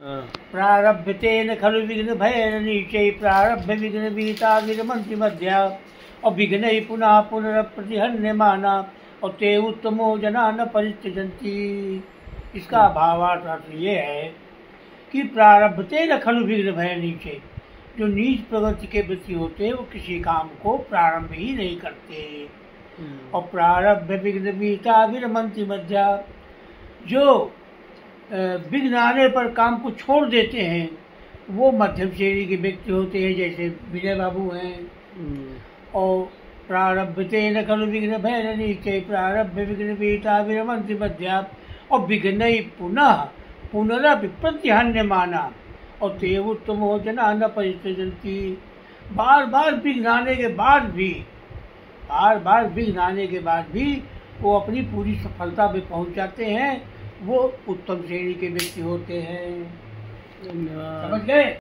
प्रारभ्यतेन खलु विघ्न भयनीचै प्रारभ्य विघ्न विहिता विरमन्ति मध्या और विघ्न ही पुनः पुनरप्रतिहन्यमाना और ते उत्तमो जना न परित्यजन्ति। इसका भावार्थ ये है कि प्रारब्धतेन खलु विघ्न भयनीचै, जो नीच प्रवृत्ति के व्यक्ति होते हैं वो किसी काम को प्रारंभ ही नहीं करते। और प्रारब्ध विघ्न विहिता विरमन्ति मध्या, जो विघ्न आने पर काम को छोड़ देते हैं वो मध्यम श्रेणी के व्यक्ति होते हैं, जैसे विजय बाबू हैं। और प्रारब्धतेन खलु विघ्न भयनीचै प्रारब्ध विघ्न विहिता विरमन्ति मध्या और विघ्न ही पुनः पुनरपि प्रतिहन्यमाना और ते उत्तमो जना न परित्यजन्ति। बार बार विघ्न आने के बाद भी वो अपनी पूरी सफलता पे पहुंच जाते हैं। वो उत्तम श्रेणी के व्यक्ति होते हैं। समझ गए?